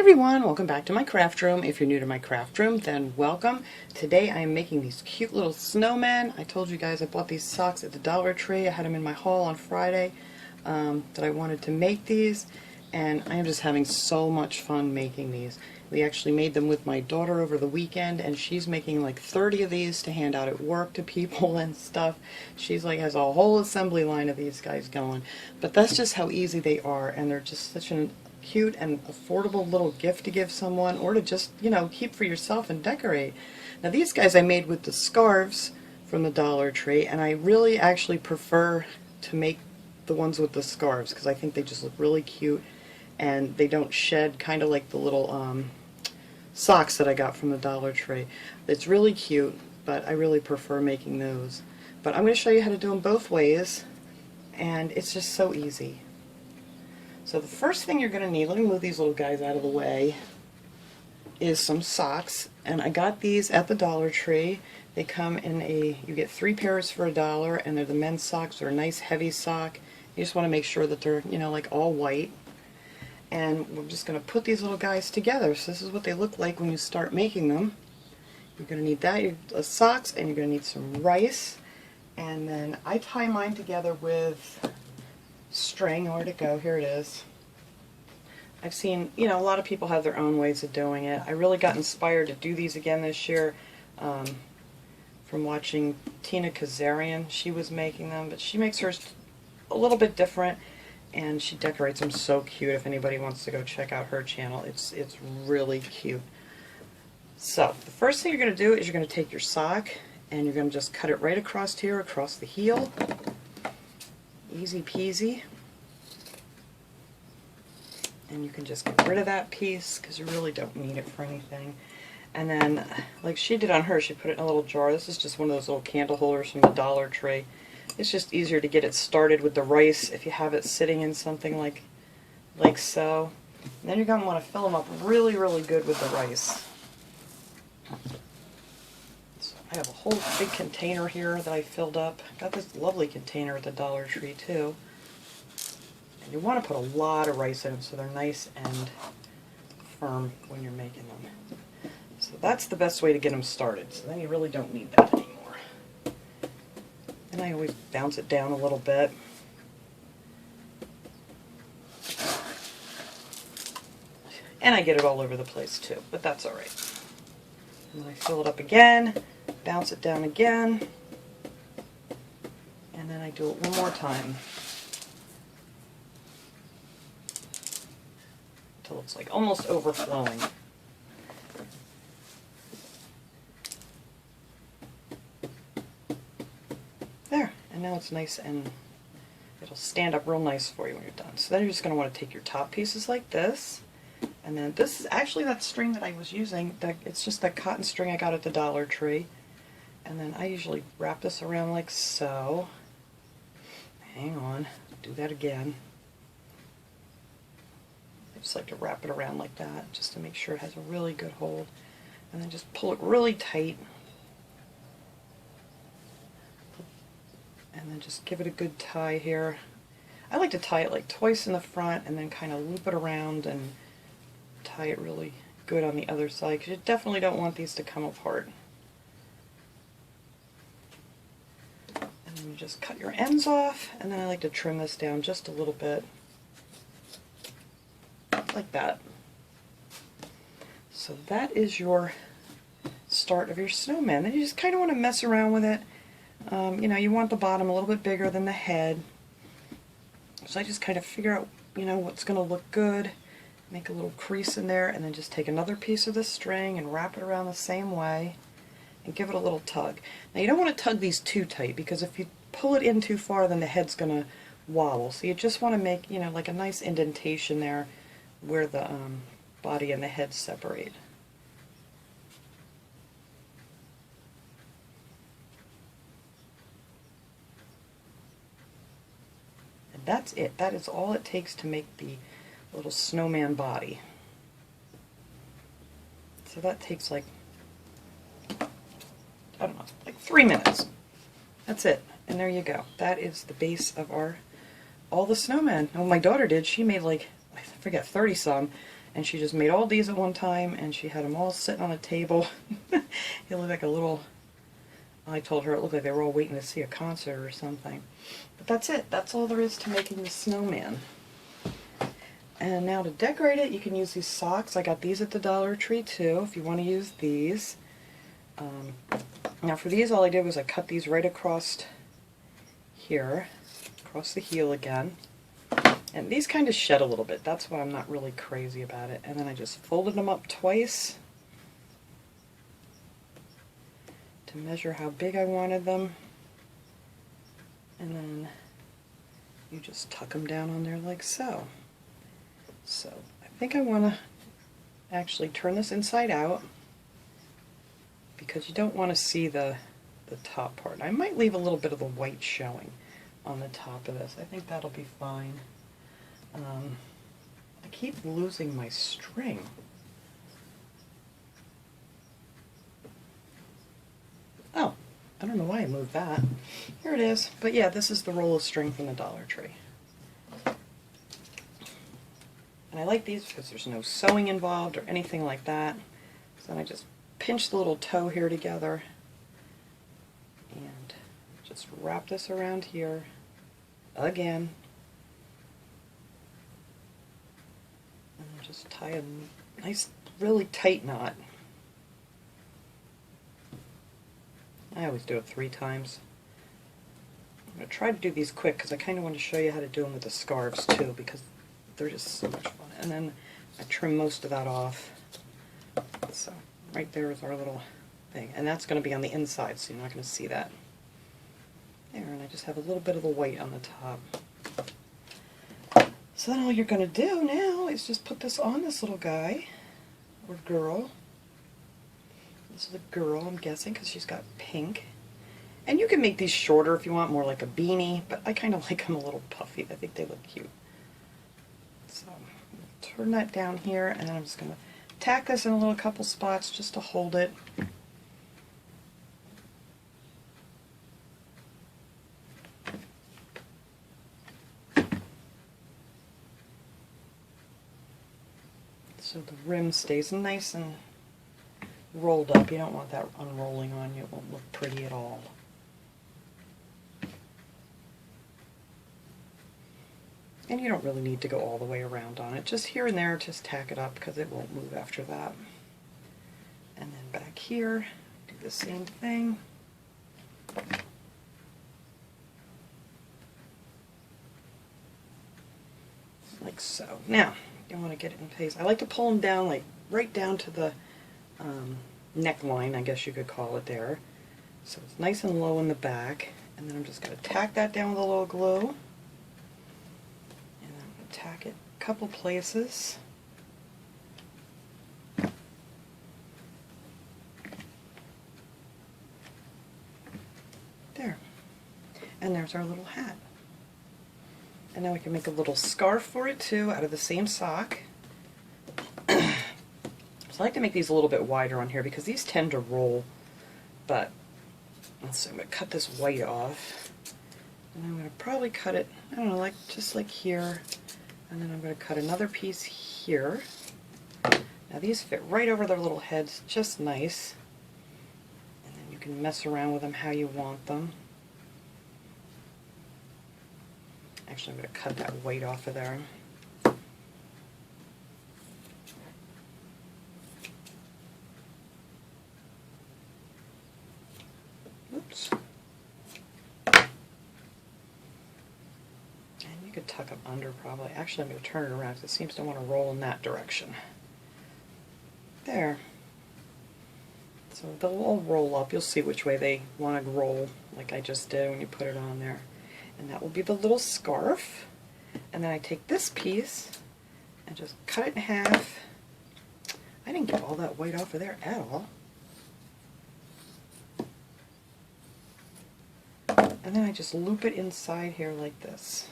everyone, welcome back to my craft room. If you're new to my craft room, then welcome. Today I am making these cute little snowmen. I told you guys I bought these socks at the Dollar Tree. I had them in my haul on Friday that I wanted to make these, and I am just having so much fun making these. We actually made them with my daughter over the weekend, and she's making like 30 of these to hand out at work to people and stuff. She's like has a whole assembly line of these guys going. But that's just how easy they are, and they're just such an cute and affordable little gift to give someone, or to just, you know, keep for yourself and decorate. Now these guys I made with the scarves from the Dollar Tree, and I really actually prefer to make the ones with the scarves because I think they just look really cute and they don't shed, kind of like the little socks that I got from the Dollar Tree. It's really cute, but I really prefer making those. But I'm going to show you how to do them both ways, and it's just so easy. So the first thing you're going to need, let me move these little guys out of the way, is some socks. And I got these at the Dollar Tree. They come in you get 3 pairs for $1, and they're the men's socks. They're a nice heavy sock. You just want to make sure that they're, you know, like all white. And we're just going to put these little guys together. So this is what they look like when you start making them. You're going to need that, socks, and you're going to need some rice. And then I tie mine together with string. Where'd it go? Here it is. I've seen, you know, a lot of people have their own ways of doing it. I really got inspired to do these again this year from watching Tina Kazarian. She was making them, but she makes hers a little bit different, and she decorates them so cute. If anybody wants to go check out her channel, it's really cute. So the first thing you're going to do is you're going to take your sock and you're going to just cut it right across here, across the heel. Easy peasy. And you can just get rid of that piece because you really don't need it for anything. And then, like she did on her, she put it in a little jar. This is just one of those little candle holders from the Dollar Tree. It's just easier to get it started with the rice if you have it sitting in something like so. And then you're going to want to fill them up really, really good with the rice. So I have a whole big container here that I filled up. Got this lovely container at the Dollar Tree too. And you want to put a lot of rice in them so they're nice and firm when you're making them. So that's the best way to get them started. So then you really don't need that anymore. And I always bounce it down a little bit. And I get it all over the place too, but that's alright. And then I fill it up again, bounce it down again, and then I do it one more time until it's like almost overflowing. There, and now it's nice and it'll stand up real nice for you when you're done. So then you're just going to want to take your top pieces like this, and then this is actually that string that I was using. It's just that cotton string I got at the Dollar Tree. And then I usually wrap this around like so. Hang on, do that again. I just like to wrap it around like that just to make sure it has a really good hold. And then just pull it really tight. And then just give it a good tie here. I like to tie it like twice in the front and then kind of loop it around and tie it really good on the other side, because you definitely don't want these to come apart. And then you just cut your ends off, and then I like to trim this down just a little bit, like that. So that is your start of your snowman. Then you just kind of want to mess around with it. You know, you want the bottom a little bit bigger than the head. So I just kind of figure out, you know, what's going to look good. Make a little crease in there, and then just take another piece of the string and wrap it around the same way and give it a little tug. Now you don't want to tug these too tight, because if you pull it in too far, then the head's going to wobble. So you just want to make, you know, like a nice indentation there where the body and the head separate. And that's it. That is all it takes to make the little snowman body. So that takes like, I don't know, like 3 minutes. That's it. And there you go. That is the base of all the snowmen. Well, my daughter did. She made like, I forget, 30 some, and she just made all these at one time, and she had them all sitting on a table. It looked like a little, I told her it looked like they were all waiting to see a concert or something. But that's it. That's all there is to making the snowman. And now to decorate it, you can use these socks. I got these at the Dollar Tree too, if you want to use these. Now for these, all I did was I cut these right across here, across the heel again. And these kind of shed a little bit. That's why I'm not really crazy about it. And then I just folded them up twice to measure how big I wanted them. And then you just tuck them down on there like so. So I think I want to actually turn this inside out because you don't want to see the top part. I might leave a little bit of the white showing on the top of this. I think that'll be fine. I keep losing my string. Oh, I don't know why I moved that. Here it is. But yeah, this is the roll of string from the Dollar Tree. And I like these because there's no sewing involved or anything like that. So then I just pinch the little toe here together and just wrap this around here again. And then just tie a nice, really tight knot. I always do it 3 times. I'm going to try to do these quick because I kind of want to show you how to do them with the scarves too, because they're just so much fun. And then I trim most of that off. So right there is our little thing. And that's going to be on the inside, so you're not going to see that. There, and I just have a little bit of the white on the top. So then all you're going to do now is just put this on this little guy, or girl. This is a girl, I'm guessing, because she's got pink. And you can make these shorter if you want, more like a beanie, but I kind of like them a little puffy. I think they look cute. So turn that down here, and then I'm just going to tack this in a little couple spots just to hold it. So the rim stays nice and rolled up. You don't want that unrolling on you. It won't look pretty at all. And you don't really need to go all the way around on it. Just here and there, just tack it up because it won't move after that. And then back here, do the same thing. Like so. Now, you want to get it in place. I like to pull them down, like right down to the neckline, I guess you could call it there. So it's nice and low in the back. And then I'm just going to tack that down with a little glue. Tack it a couple places. There. And there's our little hat. And now we can make a little scarf for it too out of the same sock. So I like to make these a little bit wider on here because these tend to roll. But let's see, I'm going to cut this white off. And I'm going to probably cut it, I don't know, like just like here. And then I'm going to cut another piece here. Now these fit right over their little heads, just nice. And then you can mess around with them how you want them. Actually, I'm going to cut that white off of there. Oops. Could tuck them under probably. Actually, I'm going to turn it around because it seems to want to roll in that direction. There. So they'll all roll up. You'll see which way they want to roll, like I just did when you put it on there. And that will be the little scarf. And then I take this piece and just cut it in half. I didn't get all that white off of there at all. And then I just loop it inside here like this.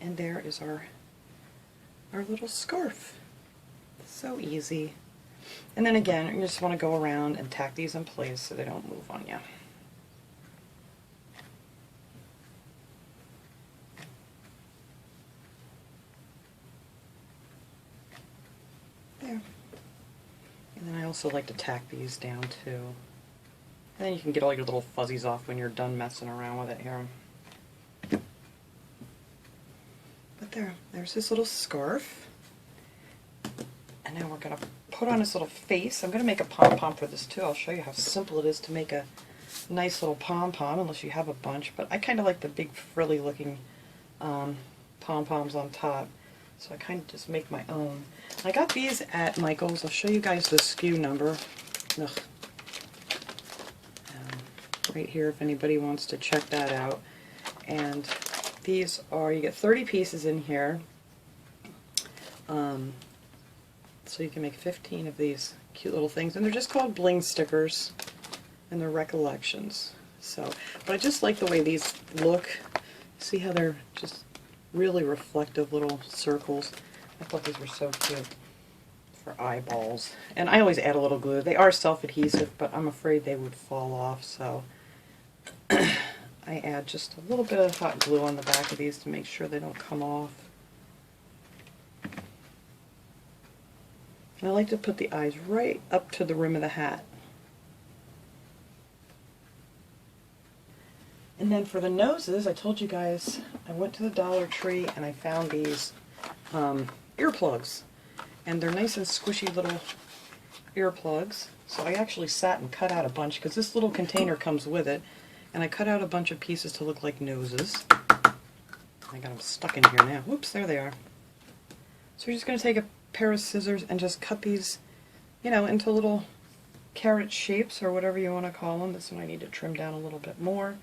And there is our little scarf. So easy. And then again, you just want to go around and tack these in place so they don't move on you. also like to tack these down too. And then you can get all your little fuzzies off when you're done messing around with it here. But there's this little scarf. And now we're going to put on his little face. I'm going to make a pom-pom for this too. I'll show you how simple it is to make a nice little pom-pom, unless you have a bunch. But I kind of like the big frilly looking pom-poms on top. So I kind of just make my own. I got these at Michael's. I'll show you guys the SKU number. Right here if anybody wants to check that out. And these are, you get 30 pieces in here. So you can make 15 of these cute little things. And they're just called bling stickers. And they're recollections. So, but I just like the way these look. See how they're just really reflective little circles. I thought these were so cute for eyeballs. And I always add a little glue. They are self-adhesive, but I'm afraid they would fall off, so I add just a little bit of hot glue on the back of these to make sure they don't come off. And I like to put the eyes right up to the rim of the hat. And then for the noses, I told you guys, I went to the Dollar Tree and I found these earplugs. And they're nice and squishy little earplugs. So I actually sat and cut out a bunch, because this little container comes with it. And I cut out a bunch of pieces to look like noses. I got them stuck in here now. Whoops, there they are. So you're just going to take a pair of scissors and just cut these, you know, into little carrot shapes, or whatever you want to call them. This one I need to trim down a little bit more.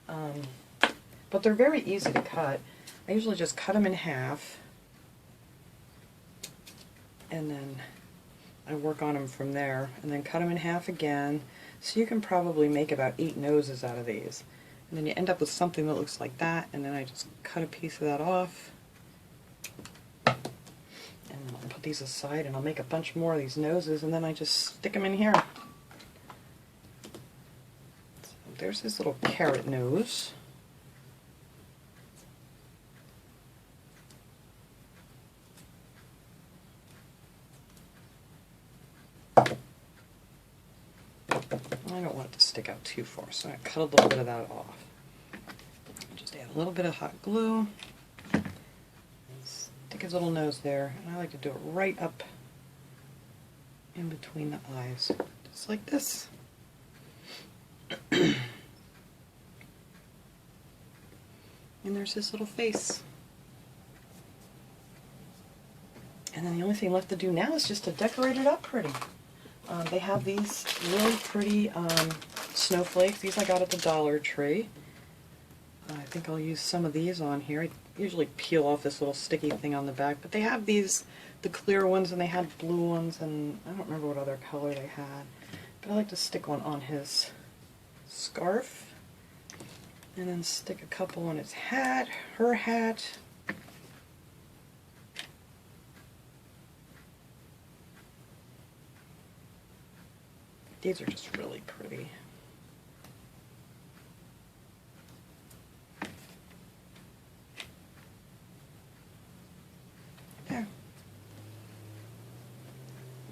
But they're very easy to cut. I usually just cut them in half, and then I work on them from there, and then cut them in half again. So you can probably make about 8 noses out of these. And then you end up with something that looks like that, and then I just cut a piece of that off. And I'll put these aside, and I'll make a bunch more of these noses, and then I just stick them in here. So there's this little carrot nose. I don't want it to stick out too far, so I cut a little bit of that off. Just add a little bit of hot glue. And stick his little nose there, and I like to do it right up in between the eyes, just like this. And there's his little face. And then the only thing left to do now is just to decorate it up pretty. They have these really pretty snowflakes. These I got at the Dollar Tree. I think I'll use some of these on here. I usually peel off this little sticky thing on the back, but they have these, the clear ones, and they had blue ones, and I don't remember what other color they had. But I like to stick one on his scarf, and then stick a couple on his hat, her hat. These are just really pretty. There.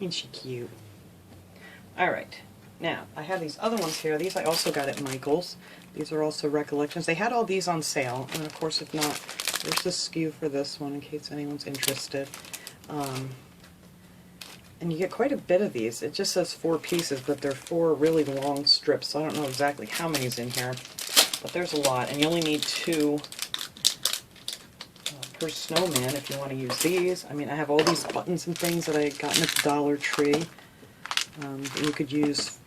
Ain't she cute? Alright, now I have these other ones here. These I also got at Michael's. These are also recollections. They had all these on sale, and of course if not, there's the SKU for this one in case anyone's interested. And you get quite a bit of these. It just says 4 pieces, but they're 4 really long strips, so I don't know exactly how many's in here. But there's a lot, and you only need 2 per snowman if you want to use these. I mean, I have all these buttons and things that I had gotten at the Dollar Tree that you could use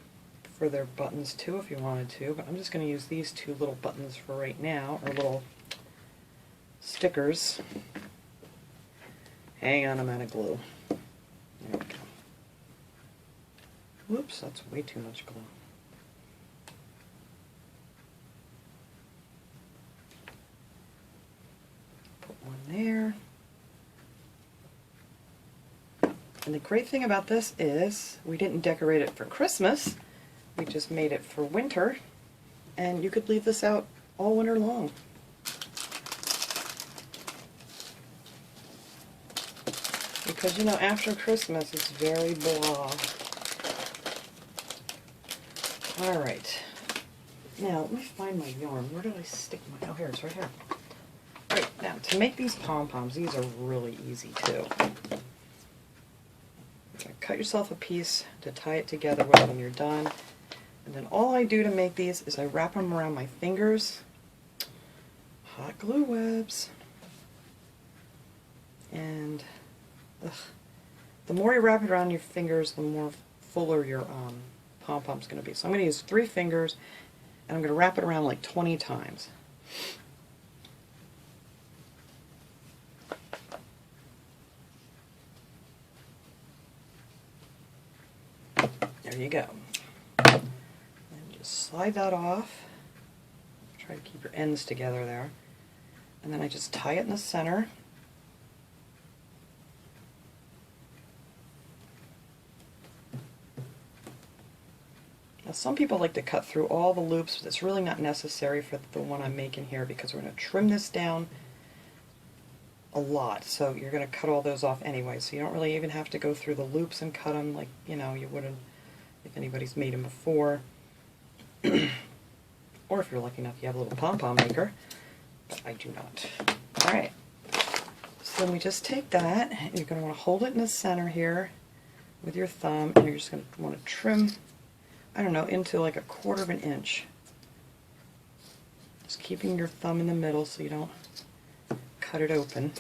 for their buttons too if you wanted to, but I'm just going to use these 2 little buttons for right now, or little stickers. Hang on, I'm out of glue. There we go. Whoops, that's way too much glue. Put one there. And the great thing about this is we didn't decorate it for Christmas. We just made it for winter. And you could leave this out all winter long. Because, you know, after Christmas it's very blah. Alright. Now, let me find my yarn. Where did I stick my... Oh, here, it's right here. Alright, now, to make these pom-poms, these are really easy, too. Cut yourself a piece to tie it together with when you're done. And then all I do to make these is I wrap them around my fingers. Hot glue webs. And the more you wrap it around your fingers, the more fuller your pom-pom's going to be. So I'm going to use 3 fingers, and I'm going to wrap it around like 20 times. There you go. And just slide that off. Try to keep your ends together there. And then I just tie it in the center. Now some people like to cut through all the loops, but it's really not necessary for the one I'm making here because we're going to trim this down a lot. So you're going to cut all those off anyway, so you don't really even have to go through the loops and cut them like, you know, you wouldn't if anybody's made them before. Or if you're lucky enough you have a little pom-pom maker, but I do not. Alright, so then we just take that, and you're going to want to hold it in the center here with your thumb, and you're just going to want to trim, I don't know, into like 1/4 of an inch. Just keeping your thumb in the middle so you don't cut it open.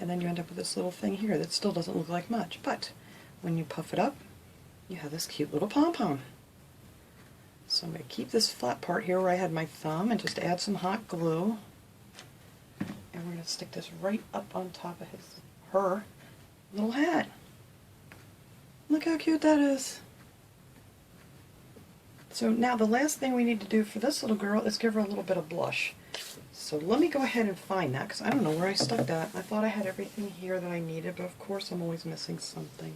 And then you end up with this little thing here that still doesn't look like much, but when you puff it up, you have this cute little pom-pom. So I'm going to keep this flat part here where I had my thumb and just add some hot glue, and we're going to stick this right up on top of her little hat. Look how cute that is. So now the last thing we need to do for this little girl is give her a little bit of blush. So let me go ahead and find that, because I don't know where I stuck that. I thought I had everything here that I needed, but of course I'm always missing something.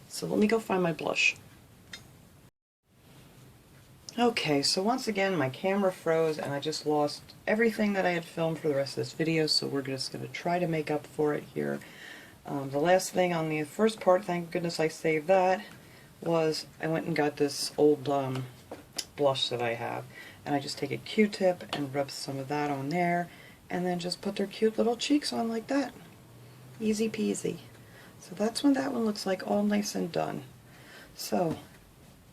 So let me go find my blush. Okay, so once again my camera froze and I just lost everything that I had filmed for the rest of this video, so we're just going to try to make up for it here. The last thing on the first part, thank goodness I saved that, was I went and got this old blush that I have. And I just take a Q-tip and rub some of that on there, and then just put their cute little cheeks on like that. Easy peasy. So that's what that one looks like, all nice and done. So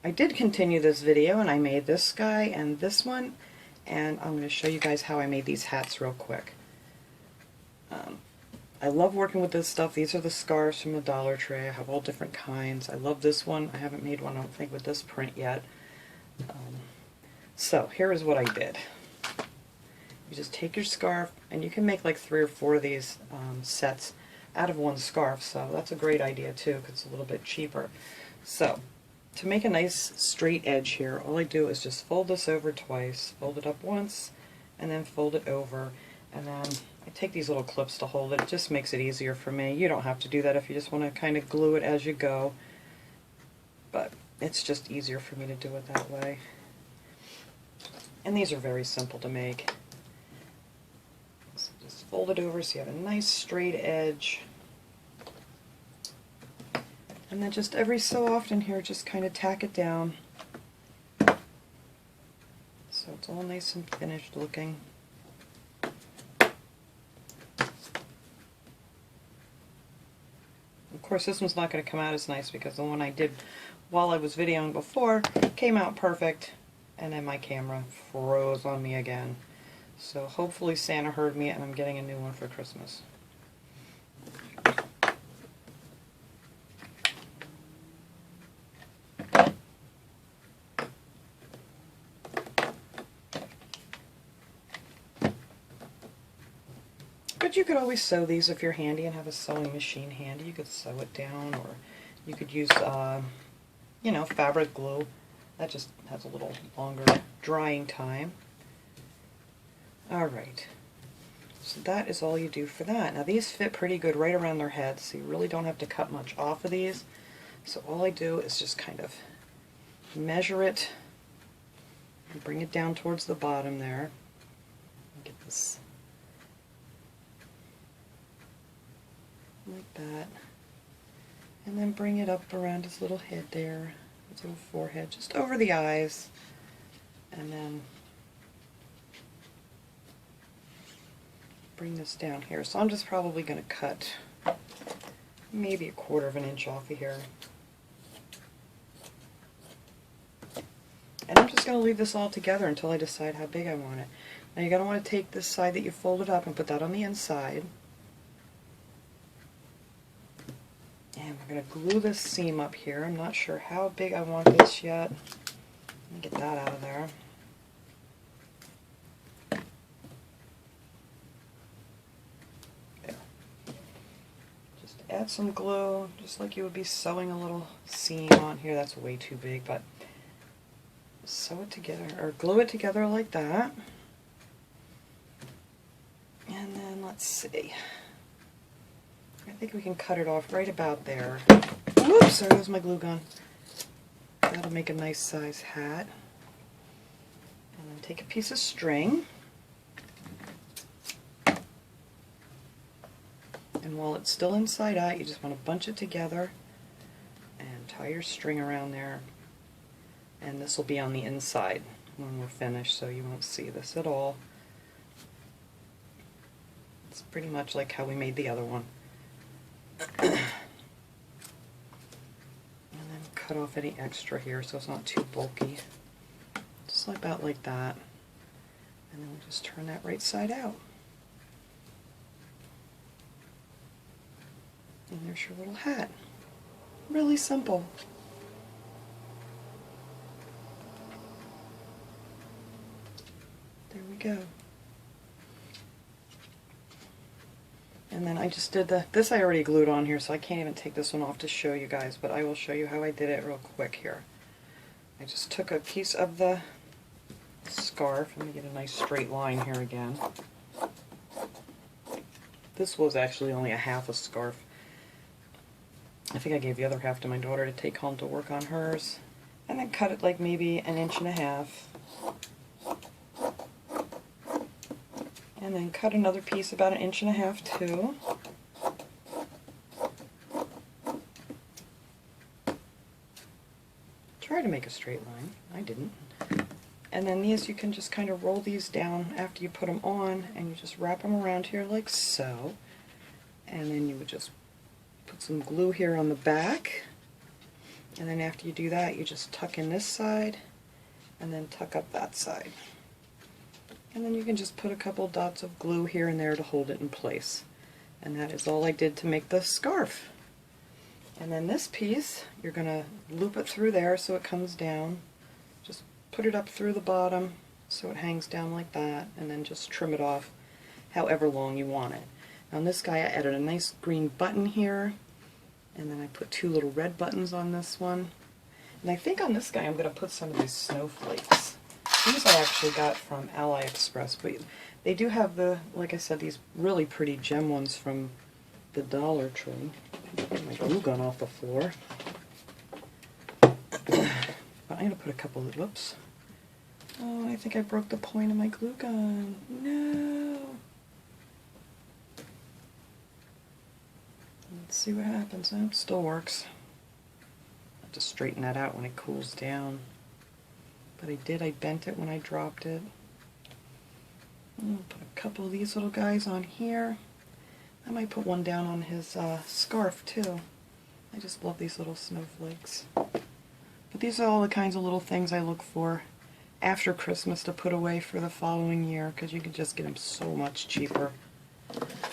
I did continue this video, and I made this guy and this one, and I'm going to show you guys how I made these hats real quick. I love working with this stuff. These are the scarves from the Dollar Tree. I have all different kinds. I love this one. I haven't made one, I don't think, with this print yet. So here is what I did. You just take your scarf, and you can make like 3 or 4 of these sets out of one scarf, so that's a great idea too, because it's a little bit cheaper. So to make a nice straight edge here, all I do is just fold this over twice, fold it up once, and then fold it over, and then I take these little clips to hold it. It just makes it easier for me. You don't have to do that if you just want to kind of glue it as you go, but it's just easier for me to do it that way. And these are very simple to make. So just fold it over so you have a nice straight edge. And then just every so often here, just kind of tack it down. So it's all nice and finished looking. Of course, this one's not going to come out as nice because the one I did while I was videoing before came out perfect. And then my camera froze on me again. So hopefully Santa heard me and I'm getting a new one for Christmas. But you could always sew these if you're handy and have a sewing machine handy. You could sew it down, or you could use, you know, fabric glue. That just has a little longer drying time. Alright, so that is all you do for that. Now these fit pretty good right around their heads, so you really don't have to cut much off of these. So all I do is just kind of measure it and bring it down towards the bottom there. Get this like that. And then bring it up around his little head there, his little forehead, just over the eyes. And then bring this down here. So I'm just probably going to cut maybe 1/4 of an inch off of here. And I'm just going to leave this all together until I decide how big I want it. Now you're going to want to take this side that you folded up and put that on the inside. And we're going to glue this seam up here. I'm not sure how big I want this yet. Let me get that out of there. There. Just add some glue, just like you would be sewing a little seam on here. That's way too big, but sew it together, or glue it together like that. And then let's see. I think we can cut it off right about there. Whoops, there goes my glue gun. That'll make a nice size hat. And then take a piece of string. And while it's still inside out, you just want to bunch it together and tie your string around there. And this will be on the inside when we're finished, so you won't see this at all. It's pretty much like how we made the other one. And then cut off any extra here so it's not too bulky. Just about like that. And then we'll just turn that right side out. And there's your little hat. Really simple. There we go. And then I just did this I already glued on here, so I can't even take this one off to show you guys, but I will show you how I did it real quick here. I just took a piece of the scarf. Let me get a nice straight line here again. This was actually only a half a scarf. I think I gave the other half to my daughter to take home to work on hers. And then cut it like maybe 1.5 inches. And then cut another piece about 1.5 inches too. Try to make a straight line. I didn't. And then these, you can just kind of roll these down after you put them on, and you just wrap them around here like so. And then you would just put some glue here on the back. And then after you do that, you just tuck in this side and then tuck up that side. And then you can just put a couple dots of glue here and there to hold it in place. And that is all I did to make the scarf. And then this piece, you're going to loop it through there so it comes down. Just put it up through the bottom so it hangs down like that, and then just trim it off however long you want it. Now on this guy I added a nice green button here, and then I put 2 little red buttons on this one. And I think on this guy I'm going to put some of these snowflakes. These I actually got from AliExpress, but they do have the, like I said, these really pretty gem ones from the Dollar Tree. Get my glue gun off the floor. But I'm going to put a couple of, whoops. Oh, I think I broke the point of my glue gun. No! Let's see what happens. Oh, it still works. I'll have to straighten that out when it cools down. But I bent it when I dropped it. I'll put a couple of these little guys on here. I might put one down on his scarf too. I just love these little snowflakes. But these are all the kinds of little things I look for after Christmas to put away for the following year, because you can just get them so much cheaper.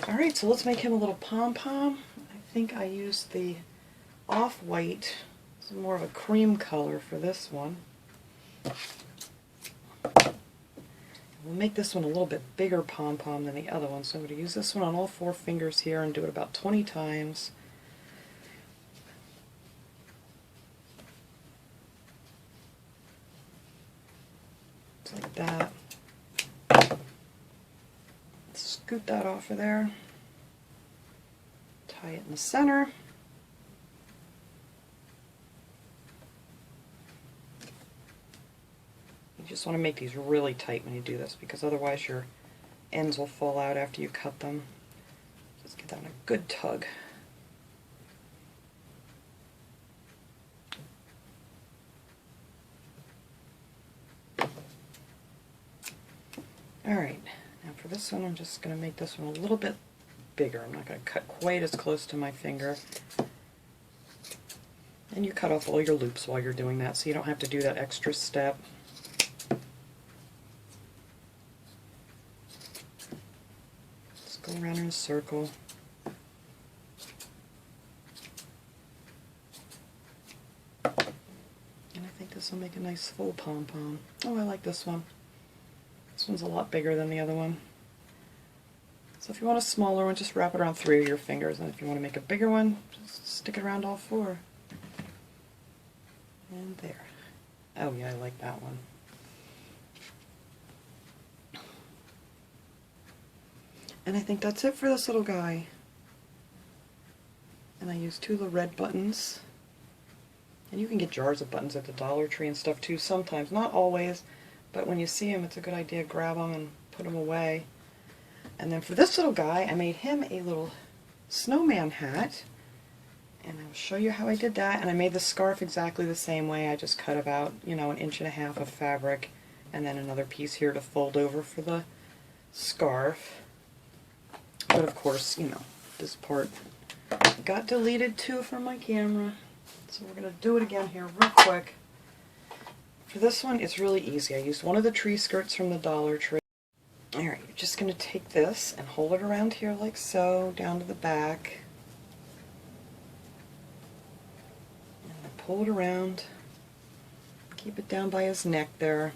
Alright, so let's make him a little pom-pom. I think I used the off-white, it's more of a cream color for this one. We'll make this one a little bit bigger pom-pom than the other one, so I'm going to use this one on all 4 fingers here and do it about 20 times. Just like that. Scoot that off of there. Tie it in the center. You just want to make these really tight when you do this, because otherwise your ends will fall out after you cut them. Just get that on a good tug. Alright, now for this one I'm just going to make this one a little bit bigger. I'm not going to cut quite as close to my finger. And you cut off all your loops while you're doing that so you don't have to do that extra step. Just go around in a circle. And I think this will make a nice full pom-pom. Oh, I like this one. This one's a lot bigger than the other one. So if you want a smaller one, just wrap it around 3 of your fingers, and if you want to make a bigger one, just stick it around all 4. And there. Oh yeah, I like that one. And I think that's it for this little guy. And I used 2 little red buttons. And you can get jars of buttons at the Dollar Tree and stuff too sometimes. Not always, but when you see them, it's a good idea to grab them and put them away. And then for this little guy, I made him a little snowman hat. And I'll show you how I did that. And I made the scarf exactly the same way. I just cut about, you know, 1.5 inches of fabric and then another piece here to fold over for the scarf. But of course, you know, this part got deleted too from my camera. So we're going to do it again here real quick. For this one, it's really easy. I used one of the tree skirts from the Dollar Tree. Alright, you're just going to take this and hold it around here like so, down to the back. Pull it around, keep it down by his neck there,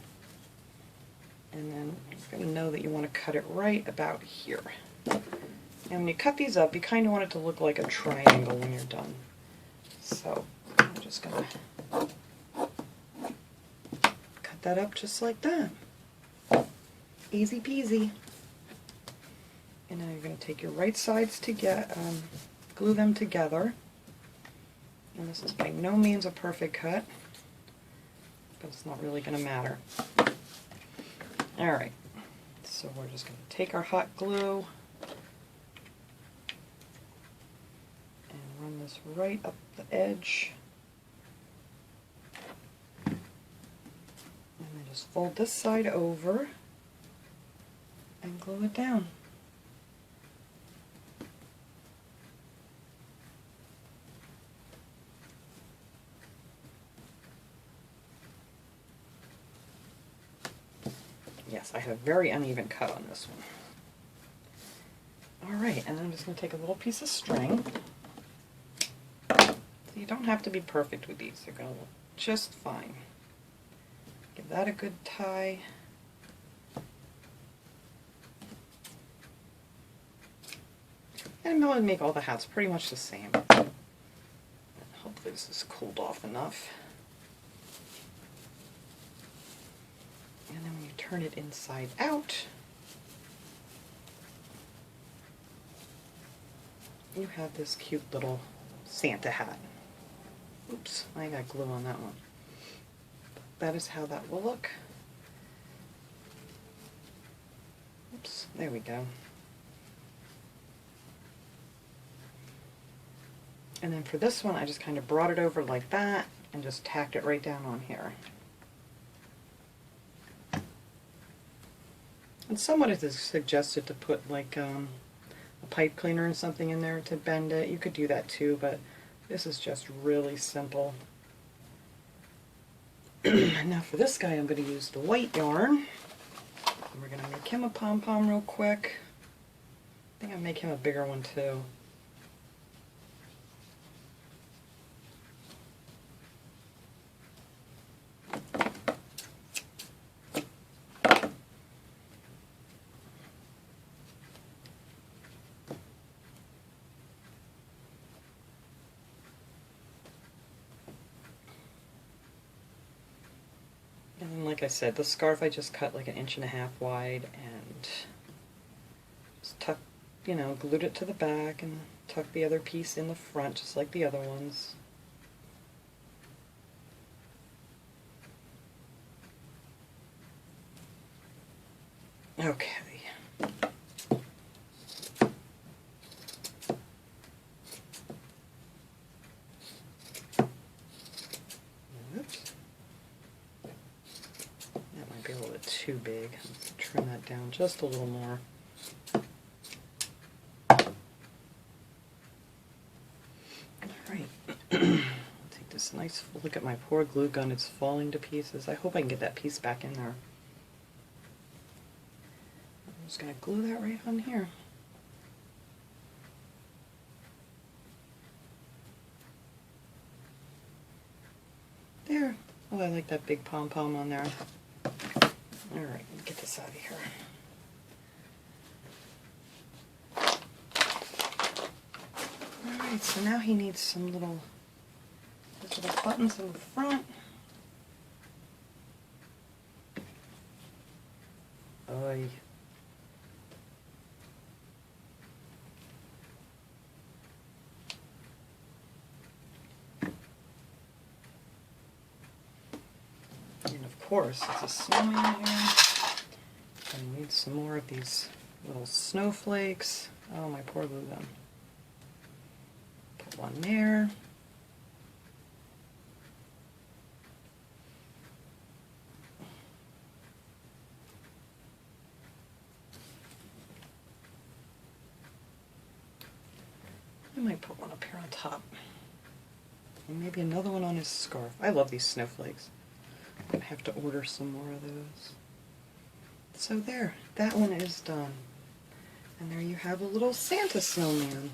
and then you're going to know that you want to cut it right about here. And when you cut these up, you kind of want it to look like a triangle when you're done. So I'm just going to cut that up just like that. Easy peasy. And now you're going to take your right sides to glue them together. And this is by no means a perfect cut, but it's not really going to matter. Alright, so we're just going to take our hot glue and run this right up the edge. And then just fold this side over and glue it down. Yes, I have a very uneven cut on this one. Alright, and I'm just going to take a little piece of string. So you don't have to be perfect with these. They're going to look just fine. Give that a good tie. And I'm going to make all the hats pretty much the same. Hopefully this is cooled off enough. And then when you turn it inside out, you have this cute little Santa hat. Oops, I got glue on that one. That is how that will look. Oops, there we go. And then for this one, I just kind of brought it over like that and just tacked it right down on here. And someone has suggested to put like a pipe cleaner and something in there to bend it. You could do that too, but this is just really simple. Now for this guy, I'm going to use the white yarn. And we're going to make him a pom-pom real quick. I think I'll make him a bigger one too. And like I said, the scarf I just cut like 1.5 inches wide and just tuck, you know, glued it to the back and tuck the other piece in the front just like the other ones. Okay. Oops. That might be a little bit too big. Let's trim that down just a little more. Alright, take this nice, look at my poor glue gun, it's falling to pieces. I hope I can get that piece back in there. I'm just going to glue that right on here. There. Oh, I like that big pom-pom on there. Alright, get this out of here. Alright, so now he needs some little buttons in the front. Oy. And of course, it's a snowman here. I need some more of these little snowflakes. Oh, my poor glue gun. Put one there. I might put one up here on top. And maybe another one on his scarf. I love these snowflakes. I'm going to have to order some more of those. So there, that one is done. And there you have a little Santa snowman.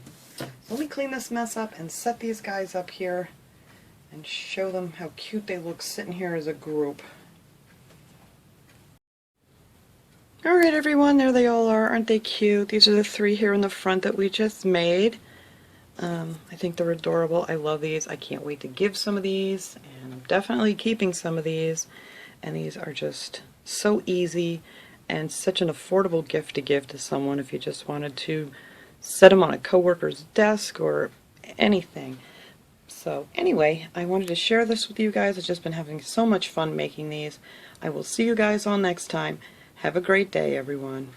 Let me clean this mess up and set these guys up here and show them how cute they look sitting here as a group. Alright everyone, there they all are. Aren't they cute? These are the three here in the front that we just made. I think they're adorable. I love these. I can't wait to give some of these, and I'm definitely keeping some of these. And these are just so easy and such an affordable gift to give to someone if you just wanted to set them on a coworker's desk or anything. So anyway, I wanted to share this with you guys. I've just been having so much fun making these. I will see you guys all next time. Have a great day, everyone.